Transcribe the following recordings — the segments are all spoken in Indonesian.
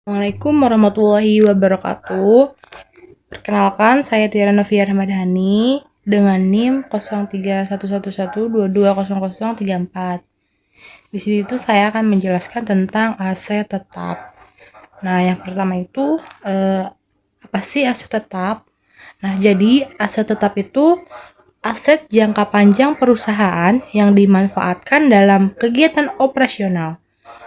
Assalamualaikum warahmatullahi wabarakatuh. Perkenalkan, saya Tiara Novia Ramadhani dengan NIM 031112200034. Di sini tuh saya akan menjelaskan tentang aset tetap. Nah, yang pertama itu apa sih aset tetap? Nah, jadi aset tetap itu aset jangka panjang perusahaan yang dimanfaatkan dalam kegiatan operasional.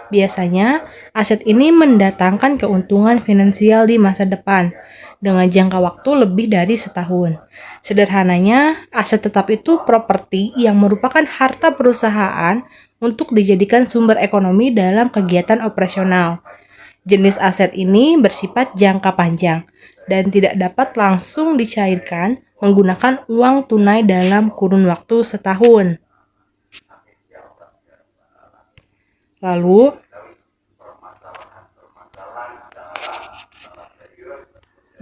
Biasanya, aset ini mendatangkan keuntungan finansial di masa depan dengan jangka waktu lebih dari setahun. Sederhananya, aset tetap itu properti yang merupakan harta perusahaan untuk dijadikan sumber ekonomi dalam kegiatan operasional. Jenis aset ini bersifat jangka panjang dan tidak dapat langsung dicairkan menggunakan uang tunai dalam kurun waktu setahun.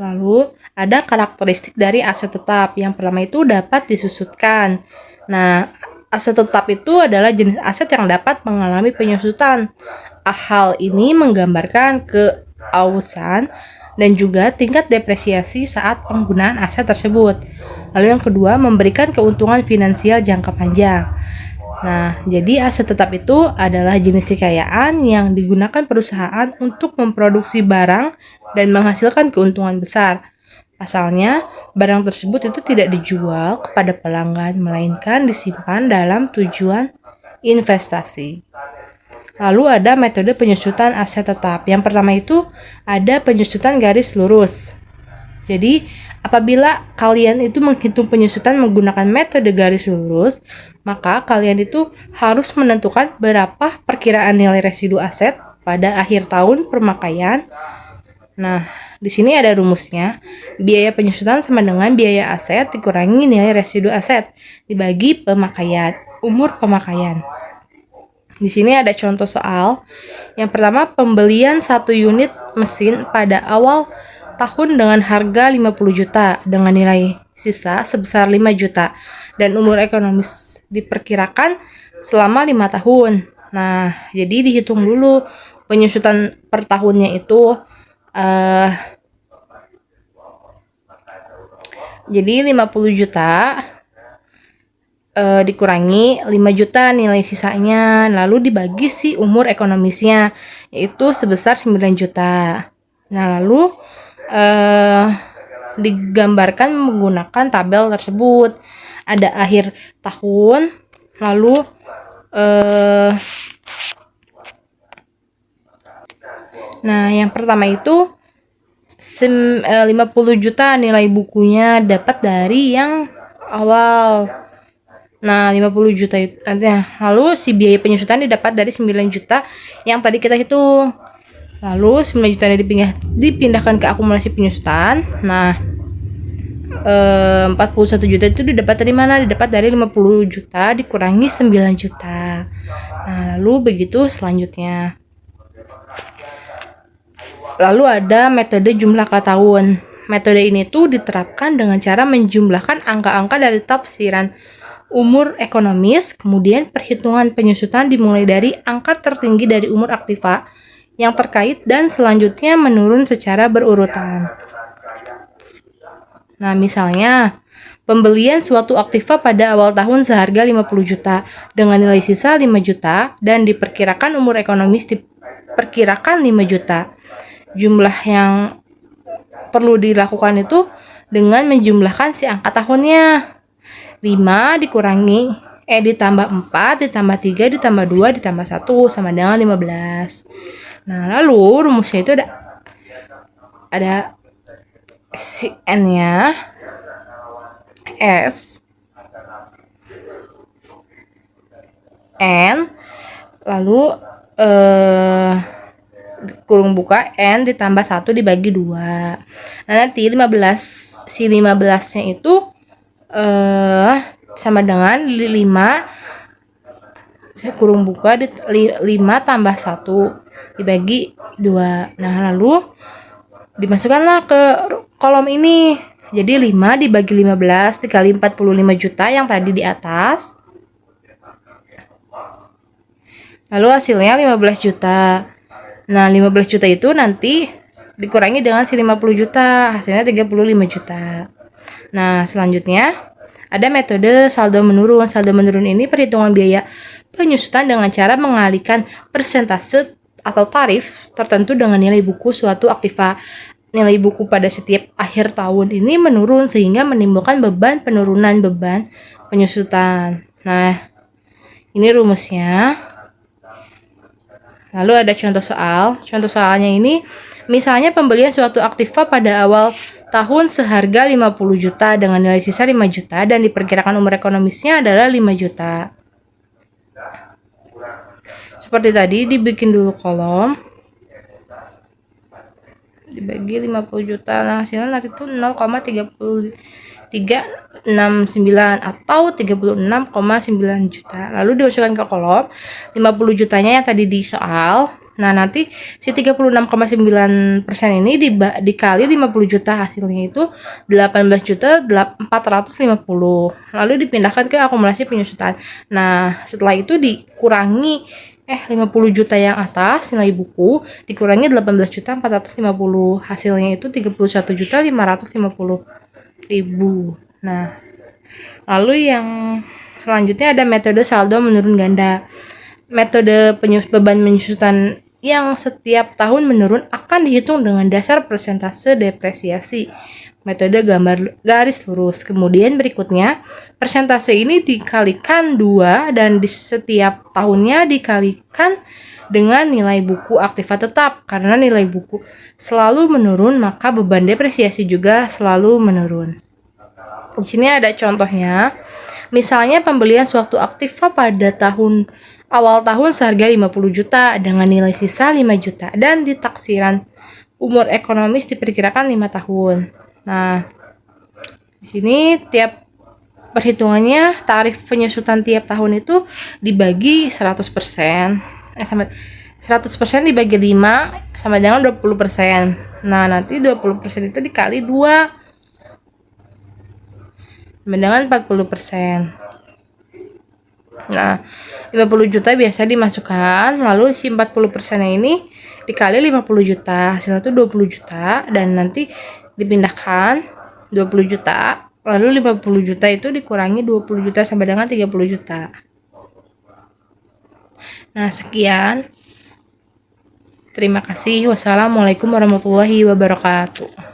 Lalu, ada karakteristik dari aset tetap. Yang pertama itu dapat disusutkan. Nah, aset tetap itu adalah jenis aset yang dapat mengalami penyusutan. Hal ini menggambarkan keausan dan juga tingkat depresiasi saat penggunaan aset tersebut. Lalu yang kedua, memberikan keuntungan finansial jangka panjang. Nah, jadi aset tetap itu adalah jenis kekayaan yang digunakan perusahaan untuk memproduksi barang dan menghasilkan keuntungan besar. Pasalnya, barang tersebut itu tidak dijual kepada pelanggan, melainkan disimpan dalam tujuan investasi. Lalu ada metode penyusutan aset tetap. Yang pertama itu ada penyusutan garis lurus. Jadi, apabila kalian itu menghitung penyusutan menggunakan metode garis lurus, maka kalian itu harus menentukan berapa perkiraan nilai residu aset pada akhir tahun pemakaian. Nah, di sini ada rumusnya. Biaya penyusutan sama dengan biaya aset dikurangi nilai residu aset dibagi pemakaian, umur pemakaian. Di sini ada contoh soal. Yang pertama, pembelian 1 unit mesin pada awal tahun dengan harga 50 juta dengan nilai sisa sebesar 5 juta dan umur ekonomis diperkirakan selama 5 tahun. Nah, jadi dihitung dulu penyusutan per tahunnya itu jadi 50 juta dikurangi 5 juta nilai sisanya, lalu dibagi si umur ekonomisnya yaitu sebesar 9 juta. Nah, lalu digambarkan menggunakan tabel tersebut. Ada akhir tahun, lalu nah, yang pertama itu 50 juta nilai bukunya dapat dari yang awal. Nah, 50 juta itu lalu si biaya penyusutan didapat dari 9 juta yang tadi kita hitung. Lalu 9 juta dipindahkan ke akumulasi penyusutan. Nah, 41 juta itu didapat dari mana? Didapat dari 50 juta dikurangi 9 juta. Nah, lalu begitu selanjutnya. Lalu ada metode jumlah K tahun. Metode ini tuh diterapkan dengan cara menjumlahkan angka-angka dari tafsiran umur ekonomis, kemudian perhitungan penyusutan dimulai dari angka tertinggi dari umur aktiva yang terkait dan selanjutnya menurun secara berurutan. Nah, misalnya pembelian suatu aktiva pada awal tahun seharga 50 juta dengan nilai sisa 5 juta dan diperkirakan umur ekonomis diperkirakan 5 juta. Jumlah yang perlu dilakukan itu dengan menjumlahkan si angka tahunnya. 5 ditambah 4 ditambah 3 ditambah 2 ditambah 1 sama dengan 15. Nah, lalu rumusnya itu ada si N-nya S N lalu kurung buka N ditambah 1 dibagi 2. Nah, nanti 15-nya itu sama dengan 5 kurung buka 5 tambah 1 dibagi 2. Nah, lalu dimasukkanlah ke kolom ini. Jadi 5 dibagi 15 dikali 45 juta yang tadi di atas. Lalu hasilnya 15 juta. Nah, 15 juta itu nanti dikurangi dengan si 50 juta, hasilnya 35 juta. Nah, selanjutnya ada metode saldo menurun. Saldo menurun ini perhitungan biaya penyusutan dengan cara mengalihkan persentase atau tarif tertentu dengan nilai buku suatu aktiva. Nilai buku pada setiap akhir tahun ini menurun sehingga menimbulkan penurunan beban penyusutan. Nah, ini rumusnya. Lalu ada contoh soal. Contoh soalnya ini, misalnya pembelian suatu aktiva pada awal tahun seharga 50 juta dengan nilai sisa 5 juta dan diperkirakan umur ekonomisnya adalah 5 juta. Seperti tadi, dibikin dulu kolom. Dibagi 50 juta, nah hasilnya nanti itu 0,3369 atau 36,9 juta. Lalu dimasukkan ke kolom 50 jutanya yang tadi di soal. Nah, nanti si 36,9% ini dikali 50 juta, hasilnya itu 18 juta 450. Lalu dipindahkan ke akumulasi penyusutan. Nah, setelah itu dikurangi 50 juta yang atas nilai buku dikurangi 18 juta 450, hasilnya itu 31 juta 550 ribu. Nah, lalu yang selanjutnya ada metode saldo menurun ganda. Metode beban penyusutan yang setiap tahun menurun akan dihitung dengan dasar persentase depresiasi. Metode gambar garis lurus. Kemudian berikutnya, persentase ini dikalikan 2 dan di setiap tahunnya dikalikan dengan nilai buku aktiva tetap. Karena nilai buku selalu menurun, maka beban depresiasi juga selalu menurun. Di sini ada contohnya. Misalnya pembelian suatu aktiva pada awal tahun seharga 50 juta dengan nilai sisa 5 juta dan di taksiran umur ekonomis diperkirakan 5 tahun. Nah, di sini tiap perhitungannya tarif penyusutan tiap tahun itu dibagi 100%. Sama 100% dibagi 5 sama dengan 20%. Nah, nanti 20% itu dikali 2 sama dengan 40%. Nah, 50 juta biasa dimasukkan, lalu si 40% ini dikali 50 juta, hasilnya itu 20 juta, dan nanti dipindahkan 20 juta, lalu 50 juta itu dikurangi 20 juta sama dengan 30 juta. Nah, sekian. Terima kasih. Wassalamualaikum warahmatullahi wabarakatuh.